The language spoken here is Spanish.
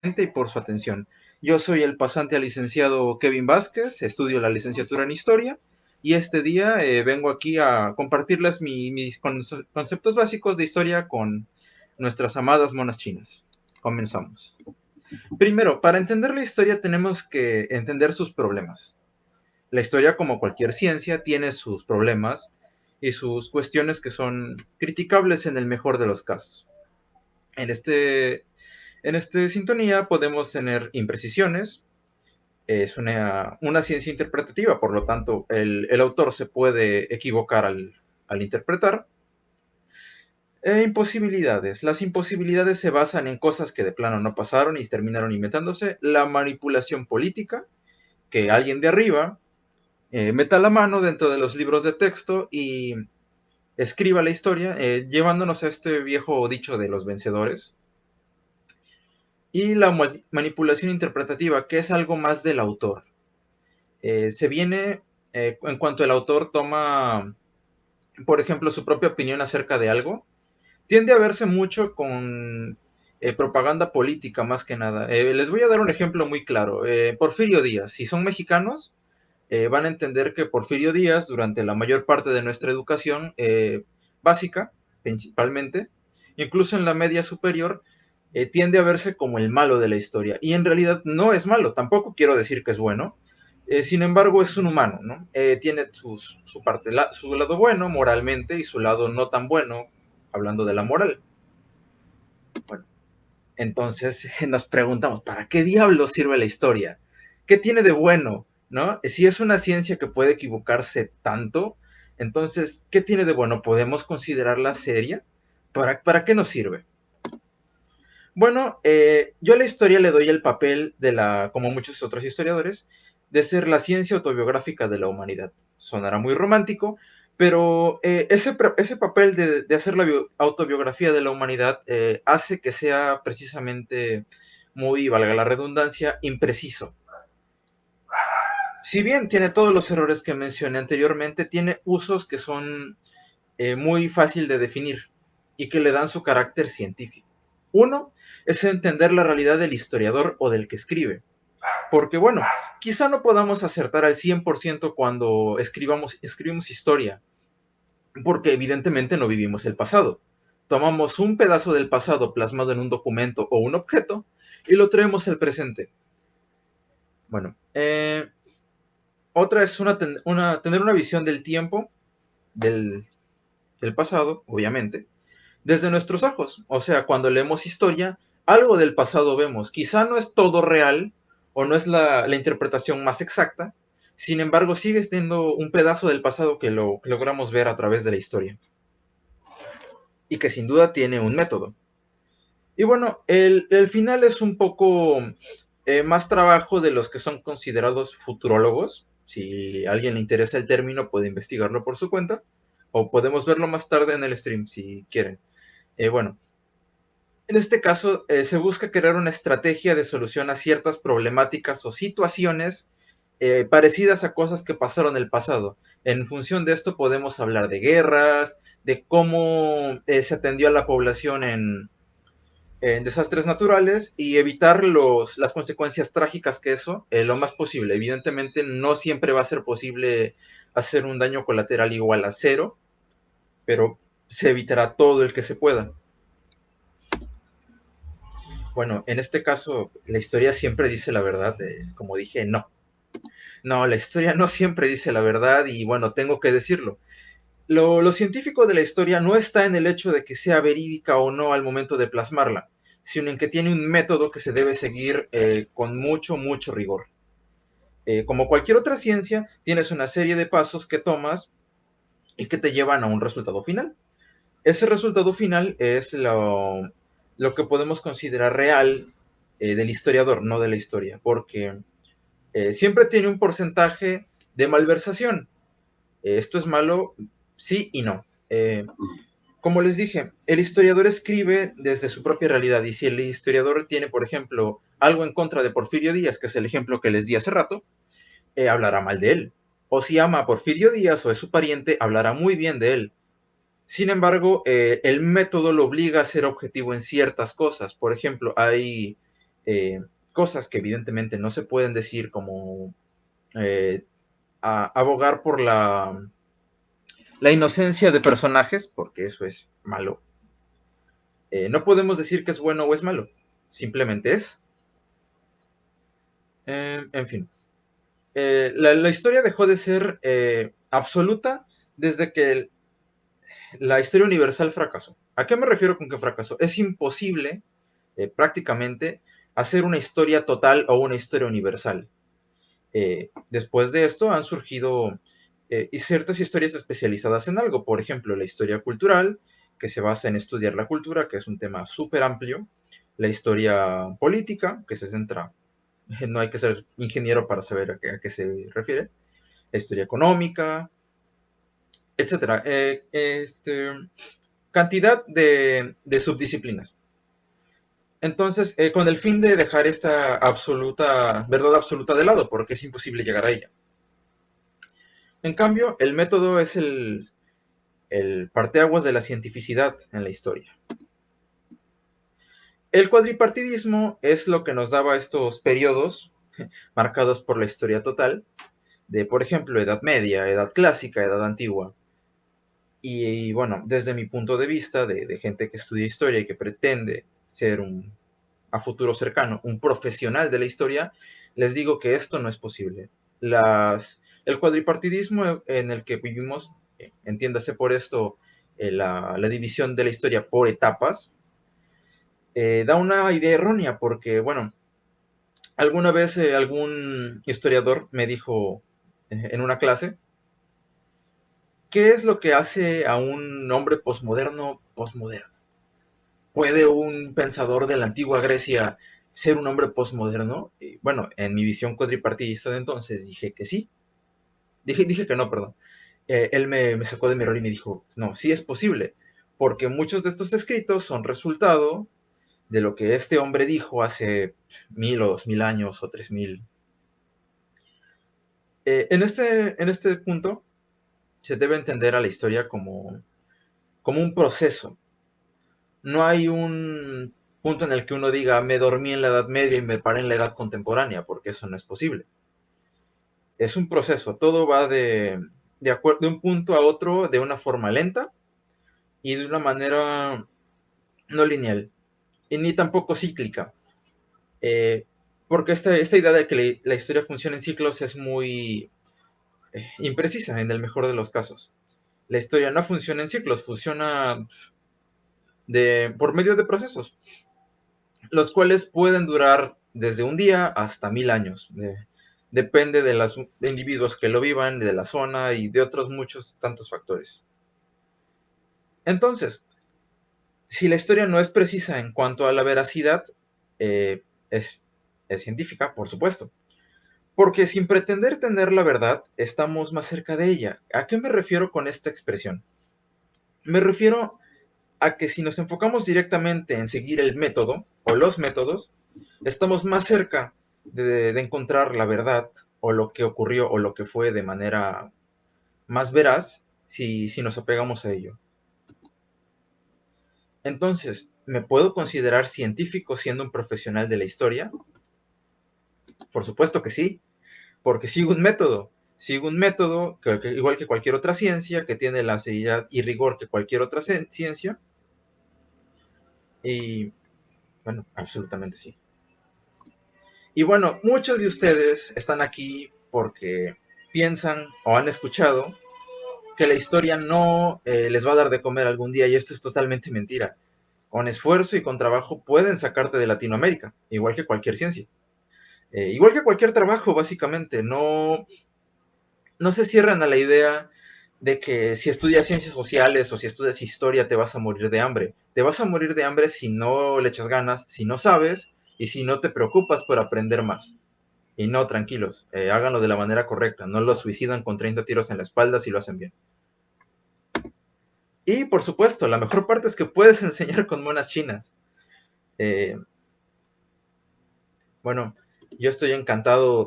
y por su atención. Yo soy el pasante al licenciado Kevin Vázquez, estudio la licenciatura en Historia y este día vengo aquí a compartirles mis conceptos básicos de historia con nuestras amadas monas chinas. Comenzamos. Primero, para entender la historia tenemos que entender sus problemas. La historia, como cualquier ciencia, tiene sus problemas y sus cuestiones que son criticables en el mejor de los casos. En esta sintonía podemos tener imprecisiones, es una ciencia interpretativa, por lo tanto el autor se puede equivocar al interpretar. Imposibilidades. Las imposibilidades se basan en cosas que de plano no pasaron y terminaron inventándose. La manipulación política, que alguien de arriba meta la mano dentro de los libros de texto y escriba la historia, llevándonos a este viejo dicho de los vencedores. Y la manipulación interpretativa, que es algo más del autor. Se viene en cuanto el autor toma, por ejemplo, su propia opinión acerca de algo, tiende a verse mucho con propaganda política más que nada. Les voy a dar un ejemplo muy claro. Porfirio Díaz, si son mexicanos, van a entender que Porfirio Díaz, durante la mayor parte de nuestra educación básica, principalmente, incluso en la media superior, tiende a verse como el malo de la historia. Y en realidad no es malo, tampoco quiero decir que es bueno. Sin embargo, es un humano, ¿no? Tiene su lado bueno moralmente y su lado no tan bueno, hablando de la moral. Bueno, entonces nos preguntamos, ¿para qué diablos sirve la historia? ¿Qué tiene de bueno? ¿No? Si es una ciencia que puede equivocarse tanto, entonces, ¿qué tiene de bueno? ¿Podemos considerarla seria? ¿Para qué nos sirve? Bueno, yo a la historia le doy el papel como muchos otros historiadores, de ser la ciencia autobiográfica de la humanidad. Sonará muy romántico, pero ese papel de hacer la autobiografía de la humanidad hace que sea precisamente muy, valga la redundancia, impreciso. Si bien tiene todos los errores que mencioné anteriormente, tiene usos que son muy fácil de definir y que le dan su carácter científico. Uno es entender la realidad del historiador o del que escribe. Porque bueno, quizá no podamos acertar al 100% cuando escribimos historia, porque evidentemente no vivimos el pasado. Tomamos un pedazo del pasado plasmado en un documento o un objeto y lo traemos al presente. Bueno, otra es tener una visión del tiempo, del, del pasado, obviamente, desde nuestros ojos. O sea, cuando leemos historia, algo del pasado vemos. Quizá no es todo real o no es la interpretación más exacta, sin embargo, sigue siendo un pedazo del pasado que lo logramos ver a través de la historia. Y que sin duda tiene un método. Y bueno, el final es un poco más trabajo de los que son considerados futurólogos. Si a alguien le interesa el término, puede investigarlo por su cuenta. O podemos verlo más tarde en el stream si quieren. Bueno, en este caso, se busca crear una estrategia de solución a ciertas problemáticas o situaciones parecidas a cosas que pasaron en el pasado. En función de esto podemos hablar de guerras, de cómo se atendió a la población en desastres naturales y evitar las consecuencias trágicas que eso, lo más posible. Evidentemente no siempre va a ser posible hacer un daño colateral igual a cero, pero se evitará todo el que se pueda. Bueno, en este caso, la historia siempre dice la verdad. Como dije, no. No, la historia no siempre dice la verdad y bueno, tengo que decirlo. Lo científico de la historia no está en el hecho de que sea verídica o no al momento de plasmarla, sino en que tiene un método que se debe seguir con mucho, mucho rigor. Como cualquier otra ciencia, tienes una serie de pasos que tomas y que te llevan a un resultado final. Ese resultado final es lo que podemos considerar real del historiador, no de la historia, porque siempre tiene un porcentaje de malversación. Esto es malo, sí y no. Como les dije, el historiador escribe desde su propia realidad y si el historiador tiene, por ejemplo, algo en contra de Porfirio Díaz, que es el ejemplo que les di hace rato, hablará mal de él. O si ama a Porfirio Díaz o es su pariente, hablará muy bien de él. Sin embargo, el método lo obliga a ser objetivo en ciertas cosas. Por ejemplo, hay eh, cosas que evidentemente no se pueden decir, como eh, abogar por la inocencia de personajes, porque eso es malo. No podemos decir que es bueno o es malo, simplemente es. En fin, la historia dejó de ser absoluta desde que la historia universal fracasó. ¿A qué me refiero con que fracasó? Es imposible, prácticamente, hacer una historia total o una historia universal. Después de esto han surgido ciertas historias especializadas en algo. Por ejemplo, la historia cultural, que se basa en estudiar la cultura, que es un tema súper amplio. La historia política, que se centra, no hay que ser ingeniero para saber a qué se refiere. La historia económica, etcétera. Cantidad de subdisciplinas. Entonces, con el fin de dejar esta verdad absoluta de lado, porque es imposible llegar a ella. En cambio, el método es el parteaguas de la cientificidad en la historia. El cuadripartidismo es lo que nos daba estos periodos marcados por la historia total, de, por ejemplo, Edad Media, Edad Clásica, Edad Antigua. Y bueno, desde mi punto de vista, de gente que estudia historia y que pretende ser a futuro cercano, un profesional de la historia, les digo que esto no es posible. El cuadripartidismo en el que vivimos, entiéndase por esto la división de la historia por etapas, da una idea errónea porque, bueno, alguna vez algún historiador me dijo en una clase, ¿qué es lo que hace a un hombre posmoderno posmoderno? ¿Puede un pensador de la antigua Grecia ser un hombre posmoderno? Y bueno, en mi visión cuadripartidista de entonces dije que sí. Dije que no, perdón. Él me sacó de mi error y me dijo, no, sí es posible, porque muchos de estos escritos son resultado de lo que este hombre dijo hace 1000 o 2000 años o 3000. En este punto se debe entender a la historia como un proceso. No hay un punto en el que uno diga, me dormí en la Edad Media y me paré en la Edad Contemporánea, porque eso no es posible. Es un proceso, todo va de un punto a otro de una forma lenta y de una manera no lineal, y ni tampoco cíclica. Eh, porque esta idea de que la historia funciona en ciclos es muy imprecisa en el mejor de los casos. La historia no funciona en ciclos, funciona por medio de procesos, los cuales pueden durar desde un día hasta 1000 años. Depende de los individuos que lo vivan, de la zona y de otros muchos tantos factores. Entonces, si la historia no es precisa en cuanto a la veracidad, eh, es, es científica, por supuesto. Porque sin pretender tener la verdad, estamos más cerca de ella. ¿A qué me refiero con esta expresión? Me refiero a que si nos enfocamos directamente en seguir el método o los métodos, estamos más cerca de encontrar la verdad o lo que ocurrió o lo que fue de manera más veraz si nos apegamos a ello. Entonces, ¿me puedo considerar científico siendo un profesional de la historia? Por supuesto que sí, porque sigo un método igual que cualquier otra ciencia, que tiene la seriedad y rigor que cualquier otra ciencia, y bueno, absolutamente sí. Y bueno, muchos de ustedes están aquí porque piensan o han escuchado que la historia no les va a dar de comer algún día, y esto es totalmente mentira. Con esfuerzo y con trabajo pueden sacarte de Latinoamérica, igual que cualquier ciencia. Igual que cualquier trabajo, básicamente. No se cierran a la idea de que si estudias ciencias sociales o si estudias historia te vas a morir de hambre. Te vas a morir de hambre si no le echas ganas, si no sabes y si no te preocupas por aprender más. Y no, tranquilos, háganlo de la manera correcta, no lo suicidan con 30 tiros en la espalda si lo hacen bien. Y por supuesto, la mejor parte es que puedes enseñar con monas chinas. Eh, bueno, yo estoy encantado